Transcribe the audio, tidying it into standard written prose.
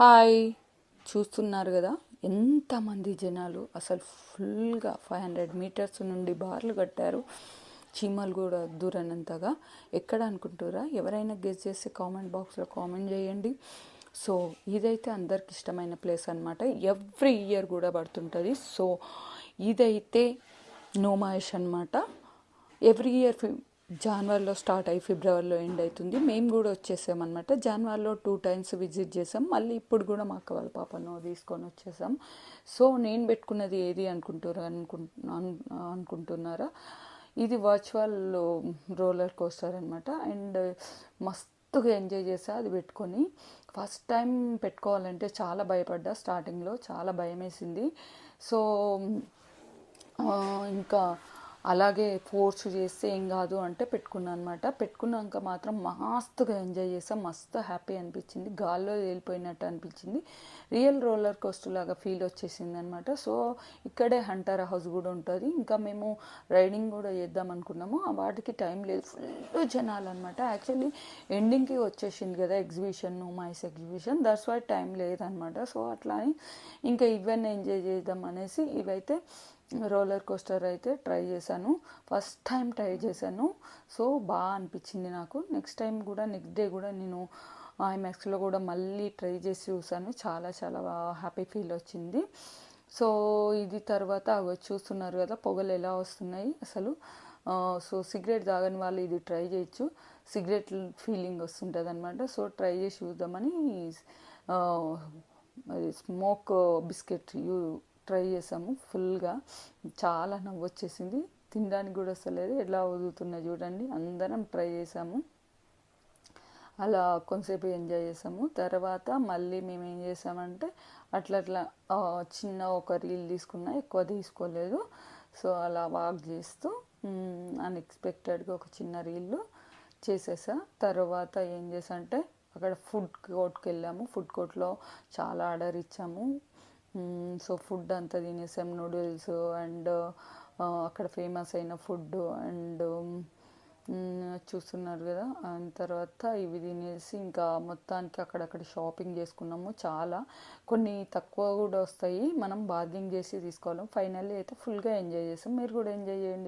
Hi, చూస్తున్నారు కదా ఎంతమంది జనాలు. అసలు ఫుల్గా 500 మీటర్స్ నుండి బార్లు కట్టారు. చీమలు కూడా దూరనంతగా. ఎక్కడ అనుకుంటారా? ఎవరైనా గెస్ చేస్తే కామెంట్ బాక్స్లో కామెంట్ చేయండి. సో ఇదైతే అందరికి ఇష్టమైన ప్లేస్ అనమాట. ఎవ్రీ ఇయర్ కూడా పడుతుంటుంది. సో ఇదైతే నోమాయిష్ అనమాట. ఎవ్రీ ఇయర్ జనవరిలో స్టార్ట్ అయ్యి ఫిబ్రవరిలో ఎండ్ అవుతుంది. మేము కూడా వచ్చేసామన్నమాట. జనవరిలో 2 టైమ్స్ విజిట్ చేసాం. మళ్ళీ ఇప్పుడు కూడా మా అక్క వాళ్ళ పాపను తీసుకొని వచ్చేసాం. సో నేను పెట్టుకున్నది ఏది అనుకుంటున్నారా? ఇది వర్చువల్ రోలర్ కోస్టర్ అనమాట. అండ్ మస్తుగా ఎంజాయ్ చేసా అది పెట్టుకొని. ఫస్ట్ టైం పెట్టుకోవాలంటే చాలా భయపడ్డా. స్టార్టింగ్లో చాలా భయం వేసింది. సో ఇంకా అలాగే ఫోర్స్ చేస్తే ఏం కాదు అంటే పెట్టుకున్నాను అనమాట. పెట్టుకున్నాక మాత్రం మస్తుగా ఎంజాయ్ చేసాం. మస్తు హ్యాపీ అనిపించింది. గాల్లో వెళ్ళిపోయినట్టు అనిపించింది. రియల్ రోలర్ కోస్టర్ లాగా ఫీల్ వచ్చేసింది అనమాట. సో ఇక్కడే హంటర్ హౌస్ కూడా ఉంటుంది. ఇంకా మేము రైడింగ్ కూడా చేద్దాం అనుకున్నాము. వాటికి టైం లేదు, ఫుల్ జనాలు అనమాట. యాక్చువల్లీ ఎండింగ్కి వచ్చేసింది కదా ఎగ్జిబిషన్, మైస్ ఎగ్జిబిషన్. దట్స్ వై టైం లేదనమాట. సో అట్లా అని ఇంకా ఇవన్నీ ఎంజాయ్ చేద్దాం అనేసి ఇవైతే రోలర్ కోస్టర్ అయితే ట్రై చేశాను. ఫస్ట్ టైం ట్రై చేశాను. సో బాగా అనిపించింది నాకు. నెక్స్ట్ డే కూడా నేను ఐమాక్స్లో కూడా మళ్ళీ ట్రై చేసి చూసాను. చాలా చాలా హ్యాపీ ఫీల్ వచ్చింది. సో ఇది తర్వాత చూస్తున్నారు కదా పొగలు ఎలా వస్తున్నాయి అసలు. సో సిగరెట్ తాగని వాళ్ళు ఇది ట్రై చేయొచ్చు. సిగరెట్ ఫీలింగ్ వస్తుంటుంది అనమాట. సో ట్రై చేసి చూద్దామని స్మోక్ బిస్కెట్ ట్రై చేసాము. ఫుల్గా చాలా నవ్వు వచ్చేసింది. తినడానికి కూడా వస్తలేదు, ఎలా వదులుతున్నాయి చూడండి. అందరం ట్రై చేసాము. అలా కొంతసేపు ఎంజాయ్ చేసాము. తర్వాత mళ్ళీ మేము ఏం చేసామంటే అట్లా చిన్న ఒక రీల్ తీసుకున్నా, ఎక్కువ తీసుకోలేదు. సో అలా వాక్ చేస్తూ అన్ఎక్స్పెక్టెడ్గా ఒక చిన్న రీల్ చేసేసా. తర్వాత ఏం చేసా అంటే అక్కడ ఫుడ్ కోర్ట్కి వెళ్ళాము. ఫుడ్ కోర్ట్లో చాలా ఆర్డర్ ఇచ్చాము. సో ఫుడ్ అంతా తినేసాం. నూడిల్స్ అండ్ అక్కడ ఫేమస్ అయిన ఫుడ్ అండ్ చూస్తున్నారు కదా. తర్వాత ఇవి తినేసి ఇంకా మొత్తానికి అక్కడక్కడ షాపింగ్ చేసుకున్నాము. చాలా కొన్ని తక్కువ కూడా వస్తాయి, మనం బార్గెనింగ్ చేసి తీసుకోవాలి. ఫైనల్లీ అయితే ఫుల్గా ఎంజాయ్ చేసాం. మీరు కూడా ఎంజాయ్ చేయండి.